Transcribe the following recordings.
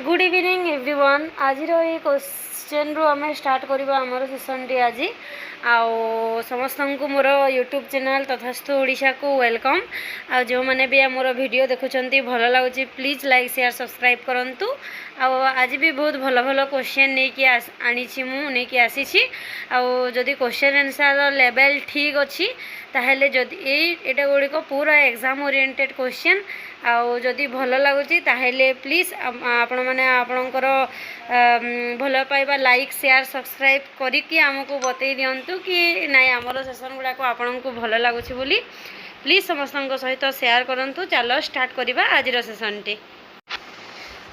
Good evening everyone. आज question रू आम स्टार्ट करवा आमर सेसन टी आज आउ समस्त को मोर यूट्यूब चैनल तथास्तु ओडिशा को वेलकम। आ जो मैंने भी मोर वीडियो देखुंत भल लगुच प्लीज लाइक शेयर सब्सक्राइब करूँ। आज भी बहुत भल भल क्वेश्चन नहीं आनी मुझे आसी आदि क्वेश्चन आंसर लेवल ठीक अच्छी ताहले जदि एटा गुड़िक पूरा एग्जाम ओरिएंटेड क्वेश्चन आदि भल लगुच ताहले प्लीज आपण मैंने आपणकर भल पाइबा लाइक शेयर सब्सक्राइब करिकी आमको बतई दिंतु कि नाई आमर सेसन गुड़ाक आपण को भल लगुच बोली प्लीज समस्त सहित शेयर करूँ। चलो स्टार्ट करवा आज session T.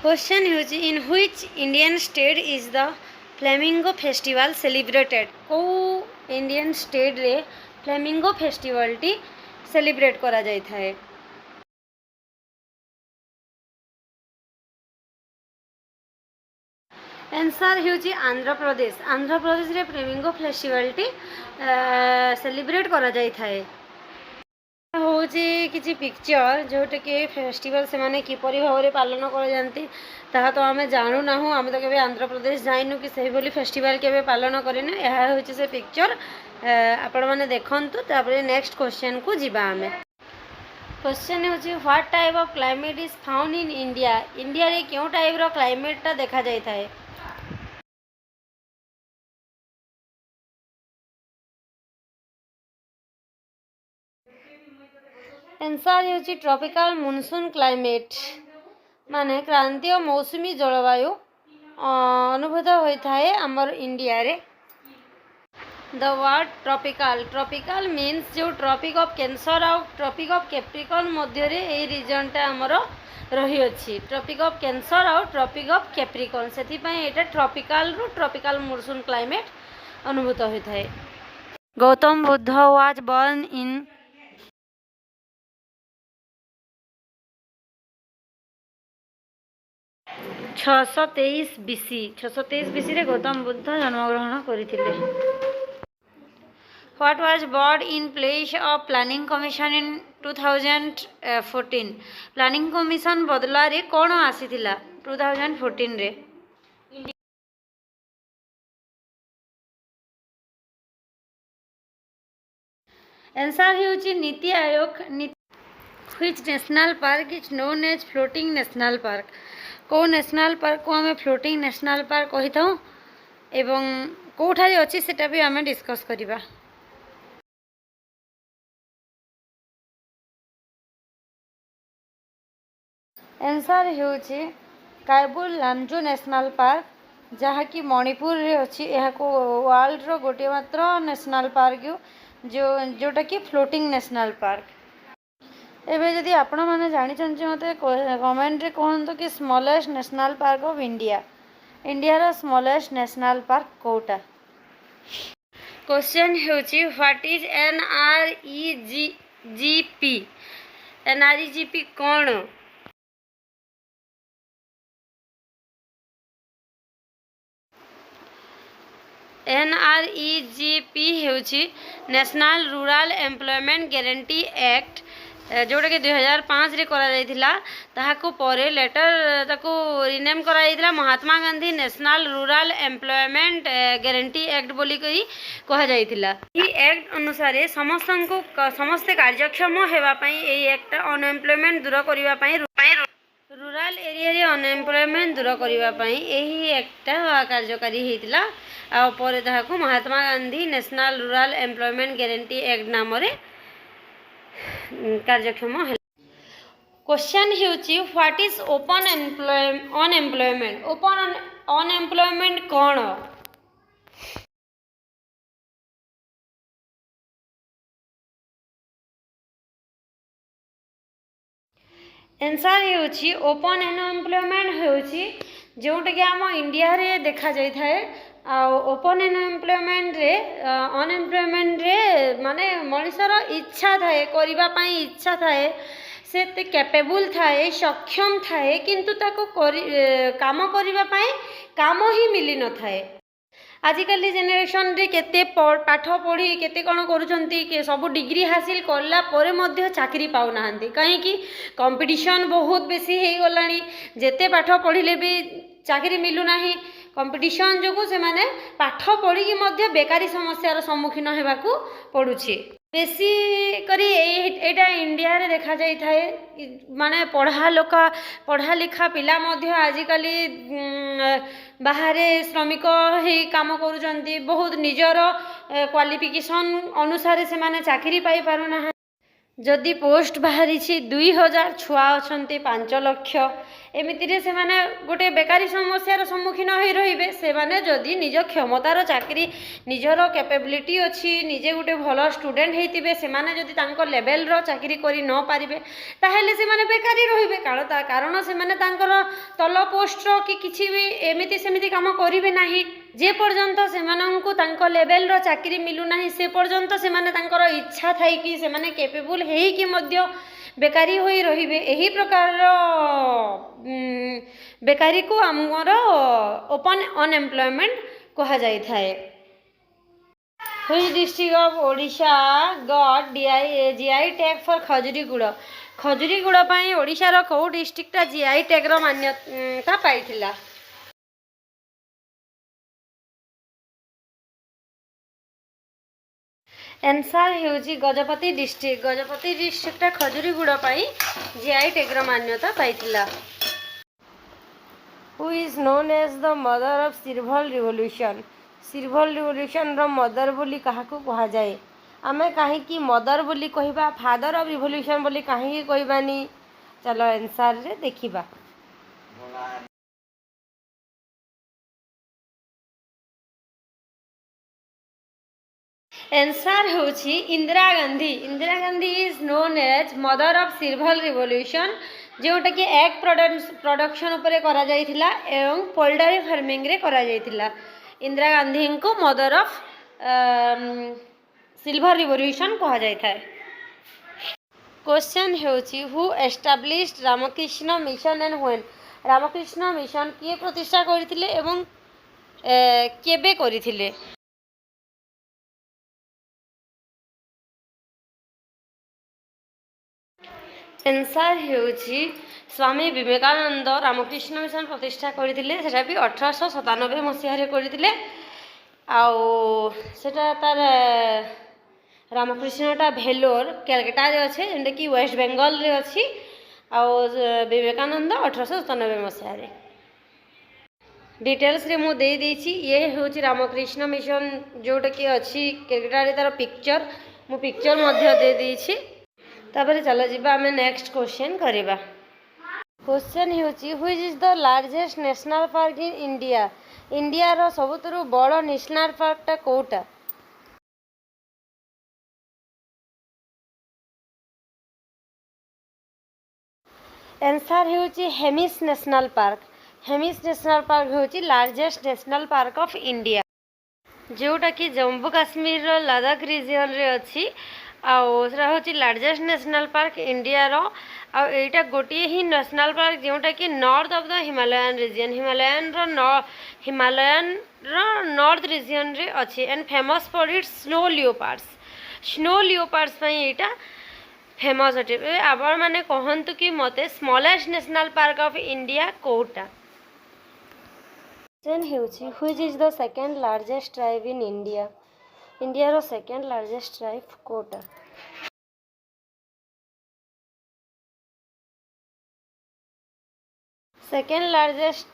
Question huge in which Indian state is the flamingo festival celebrated. को इंडियन स्टेट रे फ्लेमिंगो फेस्टिवल टी सेलिब्रेट करा जाय थाए। Answer huge Andhra Pradesh. आंध्र प्रदेश रे फ्लेमिंगो फेस्टिवल टी सेलिब्रेट करा जाय थाए। होची किछि पिक्चर जोटा कि फेस्टिवल से माने किपरि भाव में पालन कर जाती ताहा तो आमे जानू ना हूँ। आमे तो केबे आंध्र प्रदेश जाइनु कि सही बोली फेस्टिवल केबे पालन करेनु। यह होची से पिक्चर आपण माने देखंतु। तापरे नेक्स्ट क्वेश्चन को जिबा आमे। क्वेश्चन होची what type of climate is found in India. India रे क्यों टाइप रो क्लाइमेट ता देखा जाय थाए। आंसर होची ट्रॉपिकल मॉनसून क्लाइमेट माने क्रांतीय मौसुमी जलवायु अनुभूत होता है आमर इंडिया रे। The word tropical tropical means जो ट्रॉपिक ऑफ कैंसर और ट्रॉपिक ऑफ कैप्रिकॉर्न मध्य रे ए रीजन टा आमर रही अछि। ट्रॉपिक ऑफ कैंसर और ट्रॉपिक ऑफ कैप्रिकॉर्न सेति पय एटा ट्रॉपिकल रो ट्रॉपिकल मॉनसून क्लाइमेट अनुभूत होता है। Gautam Buddha was born in 623 BC. 623 BC रे गौतम बुद्ध जन्मग्रहण करथिले। What was bored in place of planning commission in 2014। Planning commission बदला रे कोन आसीथिला 2014 रे। आंसर हेउची Niti Aayog. Which national park is known as floating national park. को नेशनल पार्क को आम फ्लोटिंग नेशनल पार्क कही था एवं कौठारे अच्छी सेटा भी आम डिस्कस करिबा। आंसर हेउची कायबुल लामजू नेशनल पार्क जहाँकि मणिपुर रे अच्छी। यह को वर्ल्ड रो गोटे मात्र नेशनल पार्क जोटा कि फ्लोटिंग नेशनल पार्क। एबे जदि आपण माने जानि छन मते कमेंट रे कहंतु कि smallest national park of India. India रा स्मॉलेस्ट नेशनल पार्क कोटा। क्वेश्चन हेउची व्हाट इज एनआरईजीपी। एनआरईजीपी कोन। एनआरईजीपी हेउची national rural employment guarantee act जोटा कि 2005 रे करा जायथिला। ताहाको परे लेटर ताको रिनेम करा जायथिला Mahatma Gandhi national rural employment guarantee act बोली कही कहा जायथिला। ई एक्ट अनुसार समस्त कार्यक्षम हेबा पई एई एक्ट अनएम्प्लॉयमेंट दूर करिवा पई रूरल एरिया रे अनएम्प्लॉयमेंट दूर करिवा पई एही एक्ट कार्यकारी हेतिला। आ परे ताहाको Mahatma Gandhi national rural employment guarantee act नाम रे कार्यक्षम है। क्वेश्चन हेउची what is open unemployment. Open unemployment कौन। आंसर हेउची ओपन अनएम्प्लॉयमेंट हेउची जोटा कि आम इंडिया रे देखा जाय थाए। ओपन अनएम्प्लॉयमेंट रे अनएम्प्लॉयमेंट रे माने मनुष्यर इच्छा थाए करिबा पई इच्छा थाए से कैपेबल थाए सक्षम थाए किंतु ताको काम करिबा पई काम ही मिली न थाए। आजिकल जेनेरेशन रे केते पाठ पढ़ी केते कौन करुँच सब डिग्री हासिल कला परे मध्य चाकरी पाऊना कहीं कंपटीशन बहुत बेसी हो गला जेते पाठ पढ़ले भी चाकरी मिलूना कंपटीशन जो से माने पाठ पढ़ी मध्य बेकारी समस्यार सम्मुखीन होगाकू पड़ुछि बेसी करी एटा इंडिया रे देखा जाई थाए माने पढ़ा लिखा पिला मध्य आजिकली बाहर श्रमिक ही काम करुचंती बहुत निजर क्वालिफिकेशन अनुसार से माने चाकरी पाई पारुना जदि पोस्ट बाहरी 2000 छुआ अच्छा 5 लाख एमितिरे से माने गोटे बेकारी समस्यार सम्मुखीन हो रही से माने जदि निज क्षमतार चाकरी निजर कैपेबिलिटी अच्छी निजे गोटे भल स्टूडेंट होते से माने जदि तांको लेवल रो चाकरी करी न पारिबे ताहेले से माने बेकारी रहिबे कारण से माने तांकर तल पोस्ट रो कि किछि भी एमिति सेमिति काम करिवे नाही जे पर्यंत से मानंकु तांको लेवल रो चाकरी मिलु नाही से पर्यंत से माने तांकर इच्छा थाई कि से माने कैपेबल हेई कि मध्य बेकारी होई रहिबे एही प्रकार बेकारी को आमर ओपन अनएम्प्लॉयमेंट कहा जाई थाए Which district of Odisha got GI tag for खजुरीगुड़ पाई ओडिशार कौ डिस्ट्रिक्ट GI टैग रो मान्यता पाइथिला आंसर हेउची गजपति डिस्ट्रिक्ट खजुरीगुड़ पाई GI टैग रो मान्यता पाइथिला Who is known as the mother of silver revolution रो मदर बोली काहाकू कहा जाए आमे काहे की मदर बोली कहिबा फादर ऑफ रिवोल्यूशन बोली काहे कहबानी चलो आंसर रे देखिबा आंसर होची Indira Gandhi is known as mother of silver revolution जोटा कि एग प्रोडक्शन उपरे करा जाइथिला एवं पोल्ट्री फार्मिंग रे करा जाइथिला इंदिरा गांधी को मदर ऑफ सिल्वर रिवोल्यूशन कहा जाय थाए क्वेश्चन हेउची who established Ramakrishna Mission and when Ramakrishna Mission किए प्रतिष्ठा करथिले एवं केबे करथिले आंसर हेउची स्वामी विवेकानंद रामकृष्ण मिशन प्रतिष्ठा करथिले सेटा भी 1897 मसीह रे करथिले आउ सेटा तार रामकृष्णटा भेलोर कैलकाटा रे अच्छे जेंटा कि वेस्ट बेंगल रे अच्छी आउ विवेकानंद 1897 मसीह रे डिटेल्स रे मु दे देछि ये होछि रामकृष्ण मिशन जोटा कि अच्छी कैलकाटा रे तार पिक्चर मु पिक्चर मध्य दे देछि तापर चलो जिबा हमें नेक्स्ट क्वेश्चन करिबा क्वेश्चन होछि which is the largest national park in India रो सबुतरु बड़ नेशनल पार्क टा कोटा आंसर होछि हेमिस नेशनल पार्क होछि largest national park of India जोटा कि जम्मू काश्मीर रो लद्दाख रीजन रे अछि आउरा हूँ लार्जेस्ट नेशनल पार्क इंडिया रो आईटा गोटे ही नेशनल पार्क जोटा कि north of the Himalayan region Himalayan north region रे अच्छी and famous for its snow leopards यहाँ फेमस अटे आपण मैंने कहतु कि मते smallest national park of India कोटा which is the second largest tribe in India रो सेकंड लार्जेस्ट ट्राइब कोटा सेकंड लार्जेस्ट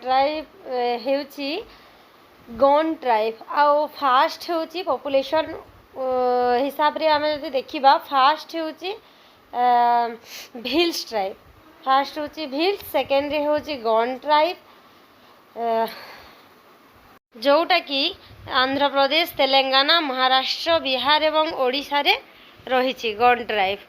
ट्राइब हेउची गोंड ट्राइब आउ फास्ट हेउची पॉपुलेशन हिसाब रे आमे जदि देखिबा फास्ट हेउची भिल्स ट्राइब फास्ट हेउची भिल्स सेकंड रे हेउची गोंड ट्राइब जोटा कि आंध्र प्रदेश तेलंगाना महाराष्ट्र बिहार एवं ओडिशा रे रही गोंड ट्राइब